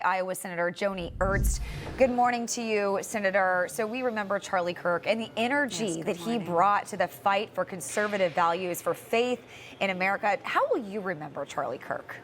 Iowa Senator Joni Ernst. Good morning to you, Senator. So we remember Charlie Kirk and the energy that he brought to the fight for conservative values, for faith in America. How will you remember Charlie Kirk?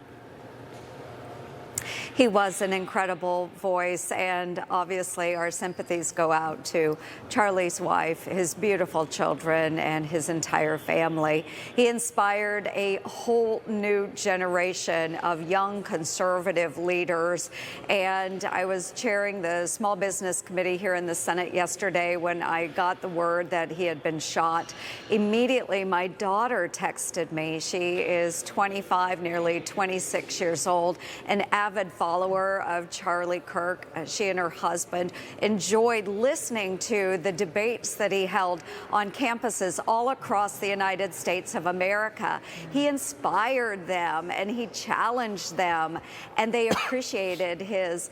He was an incredible voice, and obviously our sympathies go out to Charlie's wife, his beautiful children, and his entire family. He inspired a whole new generation of young conservative leaders, and I was chairing the Small Business Committee here in the Senate yesterday when I got the word that he had been shot. Immediately, my daughter texted me. She is 25, nearly 26 years old, an avid follower of Charlie Kirk. She and her husband enjoyed listening to the debates that he held on campuses all across the United States of America. He inspired them and he challenged them, and they appreciated his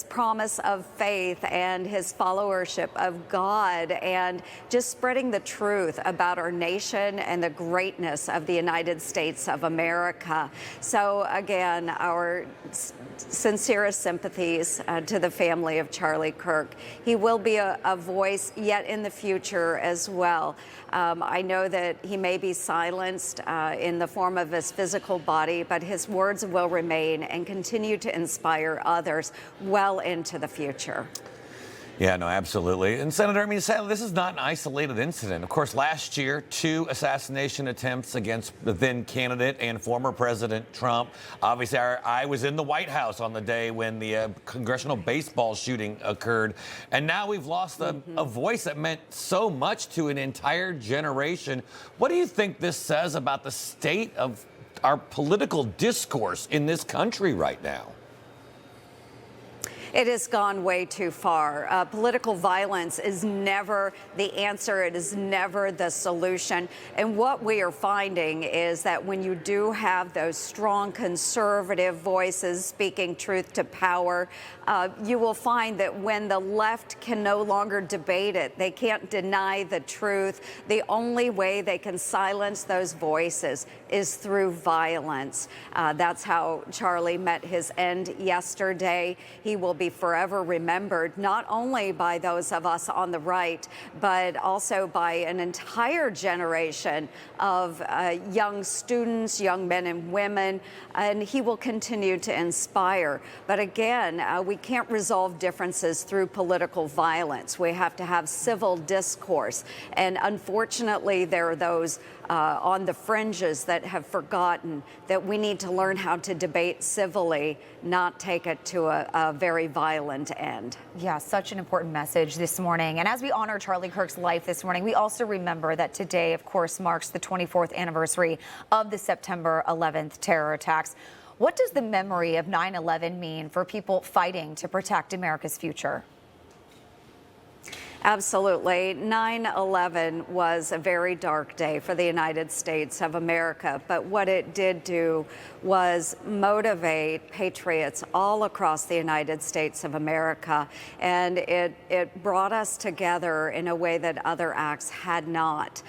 promise of faith and his followership of God and just spreading the truth about our nation and the greatness of the United States of America. So again, our sincerest sympathies to the family of Charlie Kirk. He will be a voice yet in the future as well. I know that he may be silenced in the form of his physical body, but his words will remain and continue to inspire others well into the future. Yeah, no, absolutely. And Senator, I mean, sadly, this is not an isolated incident. Of course, last year, 2 assassination attempts against the then candidate and former President Trump. Obviously, I was in the White House on the day when the congressional baseball shooting occurred. And now we've lost a voice that meant so much to an entire generation. What do you think this says about the state of our political discourse in this country right now? It has gone way too far. Political violence is never the answer. It is never the solution. And what we are finding is that when you do have those strong conservative voices speaking truth to power, you will find that when the left can no longer debate it, they can't deny the truth, the only way they can silence those voices is through violence. That's how Charlie met his end yesterday. He will be forever remembered, not only by those of us on the right, but also by an entire generation of young students, young men and women, and he will continue to inspire. But again, we can't resolve differences through political violence. We have to have civil discourse. And unfortunately, there are those on the fringes that have forgotten that we need to learn how to debate civilly, not take it to a very violent end. Yeah, such an important message this morning. And as we honor Charlie Kirk's life this morning, we also remember that today, of course, marks the 24th anniversary of the September 11th terror attacks. What does the memory of 9/11 mean for people fighting to protect America's future? Absolutely. 9/11 was a very dark day for the United States of America, but what it did do was motivate patriots all across the United States of America, and it brought us together in a way that other acts had not.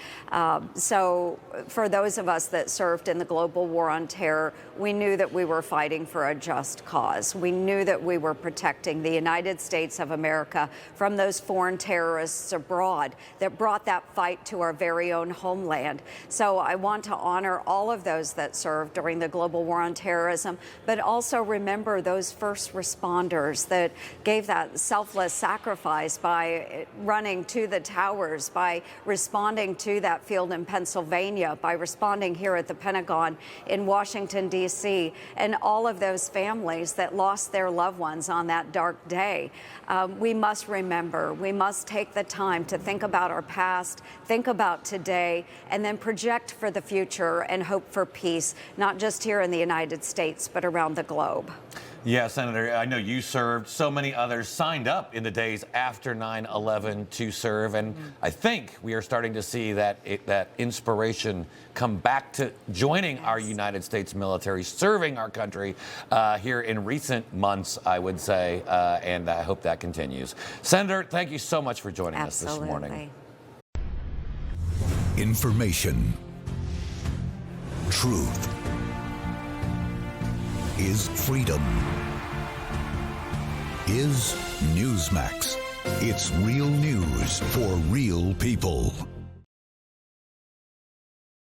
So for those of us that served in the global war on terror, we knew that we were fighting for a just cause. We knew that we were protecting the United States of America from those foreign terrorists abroad that brought that fight to our very own homeland. So I want to honor all of those that served during the global war on terrorism, but also remember those first responders that gave that selfless sacrifice by running to the towers, by responding to that field in Pennsylvania, by responding here at the Pentagon in Washington, D.C., and all of those families that lost their loved ones on that dark day. We must remember, we must take the time to think about our past, think about today, and then project for the future and hope for peace, not just here in the United States, but around the globe. Yeah, Senator, I know you served. So many others signed up in the days after 9/11 to serve. And I think we are starting to see that inspiration come back to joining our United States military, serving our country here in recent months, I would say. And I hope that continues. Senator, thank you so much for joining us this morning. Information. Truth is freedom. is Newsmax. It's real news for real people.